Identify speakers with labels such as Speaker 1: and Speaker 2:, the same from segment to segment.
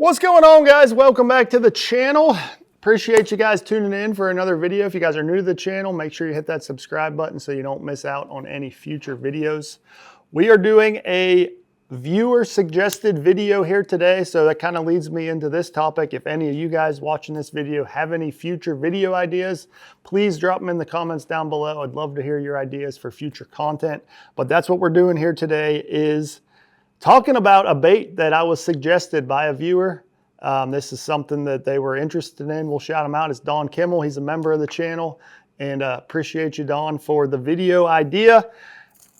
Speaker 1: What's going on, guys? Welcome back to the channel. Appreciate you guys tuning in for another video. If you guys are new to the channel, make sure you hit that subscribe button so you don't miss out on any future videos. We are doing a viewer suggested video here today, so that kind of leads me into this topic. If any of you guys watching this video have any future video ideas, please drop them in the comments down below. I'd love to hear your ideas for future content. But that's what we're doing here today, is talking about a bait that I was suggested by a viewer. This is something that they were interested in. We'll shout him out. It's Don Kimmel. He's a member of the channel, and appreciate you, Don, for the video idea.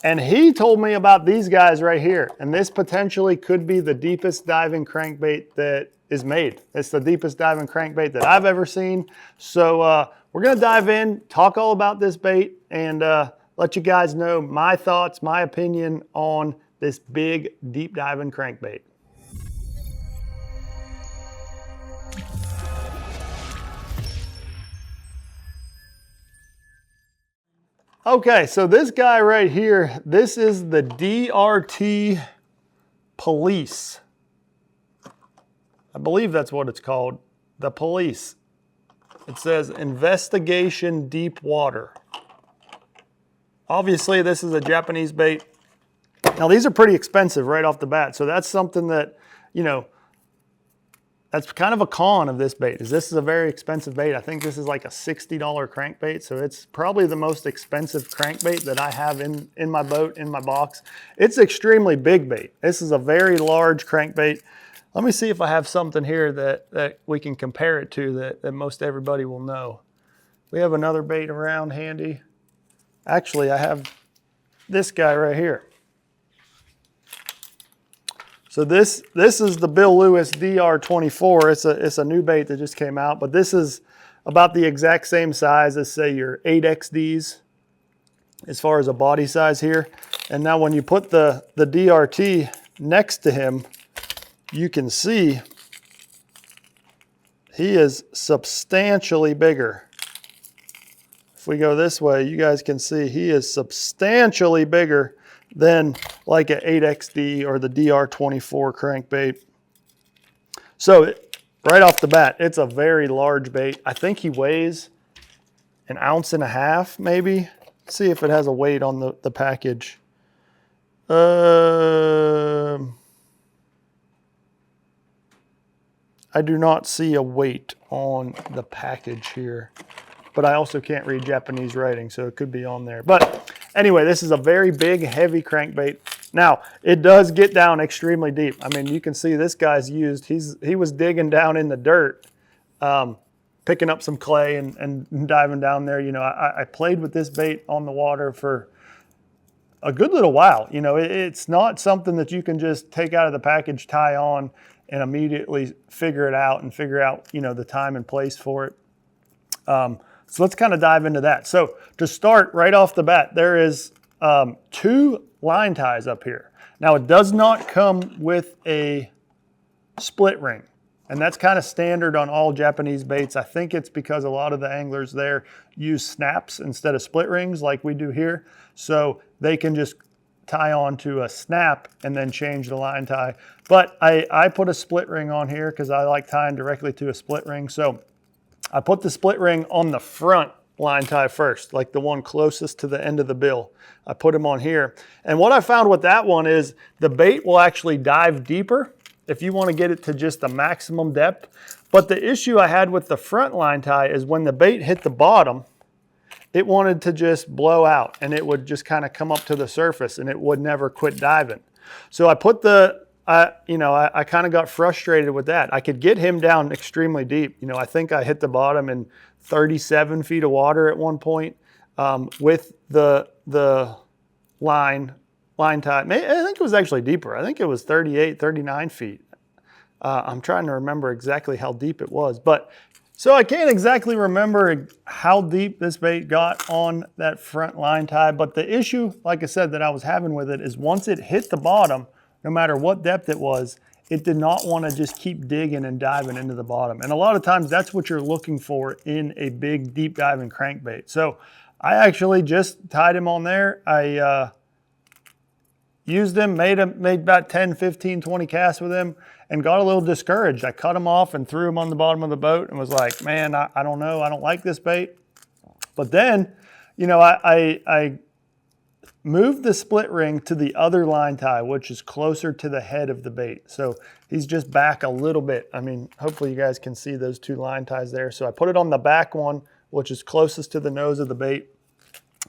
Speaker 1: And he told me about these guys right here, and this potentially could be the deepest diving crankbait that is made. It's the deepest diving crankbait that I've ever seen. So we're gonna dive in, talk all about this bait, and let you guys know my thoughts, my opinion on this big deep diving crankbait. Okay, so this guy right here, this is the DRT Police. I believe that's what it's called, the Police. It says Investigation Deep Water. Obviously, this is a Japanese bait. Now, these are pretty expensive right off the bat, so that's something that, you know, that's kind of a con of this bait, is this is a very expensive bait. I think this is like a $60 crankbait, so it's probably the most expensive crankbait that I have in my boat, in my box. It's extremely big bait. This is a very large crankbait. Let me see if I have something here that we can compare it to that most everybody will know. We have another bait around handy. Actually, I have this guy right here. So this is the Bill Lewis DR24. It's a new bait that just came out, but this is about the exact same size as, say, your 8XDs as far as a body size here. And now when you put the DRT next to him, you can see he is substantially bigger. If we go this way, you guys can see he is substantially bigger than like an 8XD or the DR24 crankbait. So right off the bat, it's a very large bait. I think he weighs 1.5 ounces, maybe. Let's see if it has a weight on the package. I do not see a weight on the package here, but I also can't read Japanese writing, so it could be on there. But anyway, this is a very big, heavy crankbait. Now, it does get down extremely deep. I mean, you can see this guy's used, he was digging down in the dirt, picking up some clay and diving down there. You know, I played with this bait on the water for a good little while. You know, it's not something that you can just take out of the package, tie on, and immediately figure it out and figure out, you know, the time and place for it. So let's kind of dive into that. So to start right off the bat, there is 2 line ties up here. Now, it does not come with a split ring, and that's kind of standard on all Japanese baits. I think it's because a lot of the anglers there use snaps instead of split rings like we do here. So they can just tie on to a snap and then change the line tie. But I put a split ring on here because I like tying directly to a split ring. So I put the split ring on the front line tie first, like the one closest to the end of the bill. I put him on here. And what I found with that one is the bait will actually dive deeper if you want to get it to just the maximum depth. But the issue I had with the front line tie is when the bait hit the bottom, it wanted to just blow out and it would just kind of come up to the surface and it would never quit diving. So I put I kind of got frustrated with that. I could get him down extremely deep. You know, I think I hit the bottom in 37 feet of water at one point with the line tie. I think it was actually deeper. I think it was 38, 39 feet. I'm trying to remember exactly how deep it was. But so I can't exactly remember how deep this bait got on that front line tie. But the issue, like I said, that I was having with it is once it hit the bottom, no matter what depth it was, it did not want to just keep digging and diving into the bottom. And a lot of times that's what you're looking for in a big deep diving crankbait. So I actually just tied him on there. used him, made about 10, 15, 20 casts with him, and got a little discouraged. I cut him off and threw him on the bottom of the boat and was like, man, I don't know. I don't like this bait. But then, you know, I moved the split ring to the other line tie, which is closer to the head of the bait. So he's just back a little bit. I mean, hopefully you guys can see those two line ties there. So I put it on the back one, which is closest to the nose of the bait,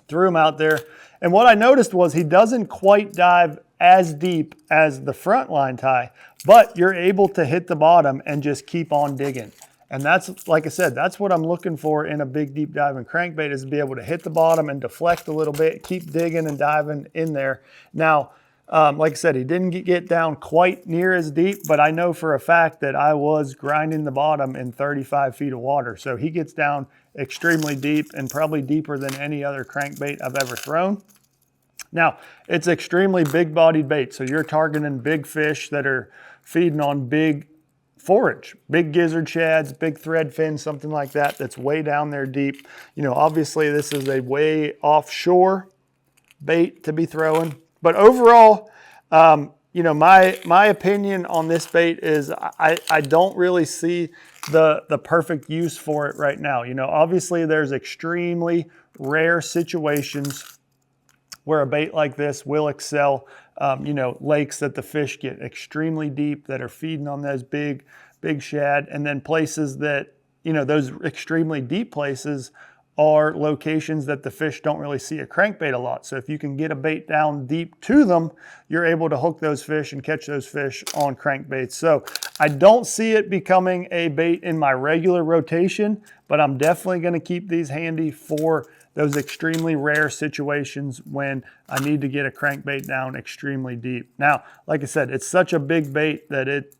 Speaker 1: threw him out there. And what I noticed was he doesn't quite dive as deep as the front line tie, but you're able to hit the bottom and just keep on digging. And that's, like I said, that's what I'm looking for in a big deep diving crankbait, is to be able to hit the bottom and deflect a little bit, keep digging and diving in there. Now, like I said, he didn't get down quite near as deep, but I know for a fact that I was grinding the bottom in 35 feet of water. So he gets down extremely deep, and probably deeper than any other crankbait I've ever thrown. Now, it's extremely big-bodied bait, so you're targeting big fish that are feeding on big forage, big gizzard shads, big thread fins, something like that, that's way down there deep. You know, obviously this is a way offshore bait to be throwing, but overall, you know, my opinion on this bait is I don't really see the perfect use for it right now. You know, obviously there's extremely rare situations where a bait like this will excel. You know, lakes that the fish get extremely deep, that are feeding on those big shad, and then places that, you know, those extremely deep places are locations that the fish don't really see a crankbait a lot. So if you can get a bait down deep to them, you're able to hook those fish and catch those fish on crankbaits. So I don't see it becoming a bait in my regular rotation, but I'm definitely going to keep these handy for those extremely rare situations when I need to get a crankbait down extremely deep. Now, like I said, it's such a big bait that it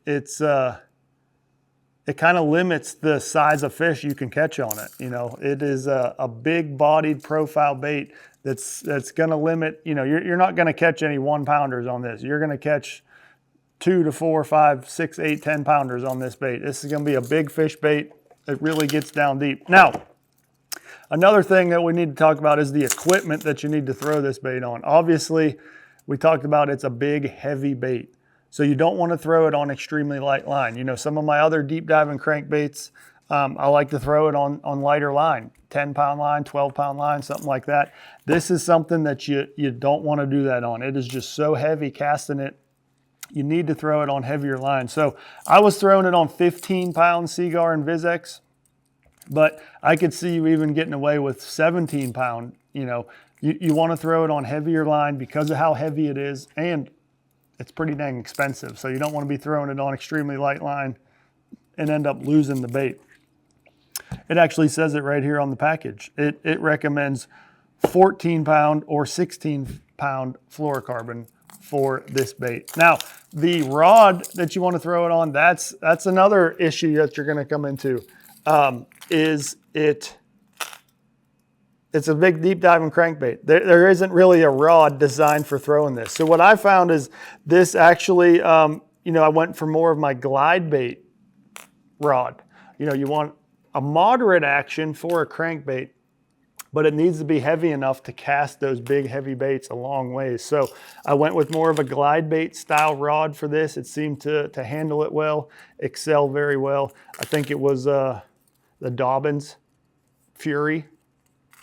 Speaker 1: kind of limits the size of fish you can catch on it. You know, it is a big-bodied profile bait that's going to limit. You know, you're not going to catch any 1-pounders on this. You're going to catch 2 to 4, 5, 6, 8, 10-pounders on this bait. This is going to be a big fish bait. It really gets down deep. Now, another thing that we need to talk about is the equipment that you need to throw this bait on. Obviously, we talked about it's a big, heavy bait. So you don't want to throw it on extremely light line. You know, some of my other deep diving crankbaits, I like to throw it on lighter line, 10-pound line, 12-pound line, something like that. This is something that you don't want to do that on. It is just so heavy casting it. You need to throw it on heavier line. So I was throwing it on 15-pound Seagar and Vizex, but I could see you even getting away with 17-pound. You know, you want to throw it on heavier line because of how heavy it is, and it's pretty dang expensive. So you don't want to be throwing it on extremely light line and end up losing the bait. It actually says it right here on the package. It recommends 14-pound or 16-pound fluorocarbon for this bait. Now, the rod that you want to throw it on, that's another issue that you're going to come into. It's a big deep diving crankbait. There isn't really a rod designed for throwing this. So what I found is this actually, you know, I went for more of my glide bait rod. You know, you want a moderate action for a crankbait, but it needs to be heavy enough to cast those big heavy baits a long ways. So I went with more of a glide bait style rod for this. It seemed to handle it well, excel very well. I think it was the Dobbins Fury,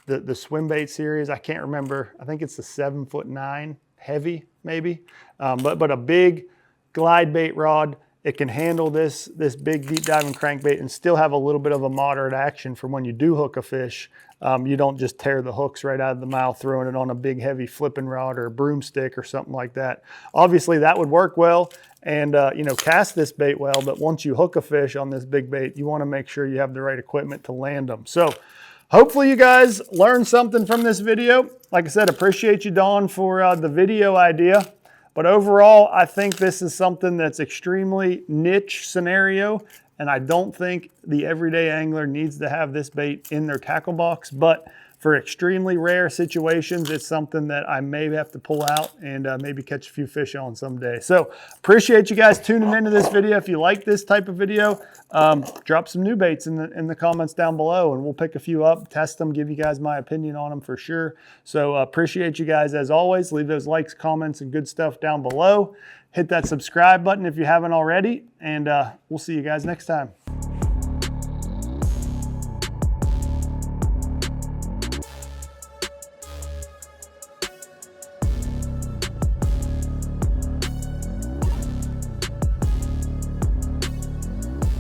Speaker 1: the swim bait series. I can't remember. I think it's the 7'9" heavy maybe, but a big glide bait rod. It can handle this big deep diving crankbait and still have a little bit of a moderate action for when you do hook a fish. You don't just tear the hooks right out of the mouth throwing it on a big heavy flipping rod or a broomstick or something like that. Obviously that would work well and you know, cast this bait well, but once you hook a fish on this big bait, you want to make sure you have the right equipment to land them. So hopefully you guys learned something from this video. Like I said, appreciate you, Dawn, for the video idea. But overall, I think this is something that's extremely niche scenario, and I don't think the everyday angler needs to have this bait in their tackle box. But for extremely rare situations, it's something that I may have to pull out and maybe catch a few fish on someday. So appreciate you guys tuning into this video. If you like this type of video, drop some new baits in the comments down below, and we'll pick a few up, test them, give you guys my opinion on them for sure. So appreciate you guys as always. Leave those likes, comments, and good stuff down below. Hit that subscribe button if you haven't already, and we'll see you guys next time.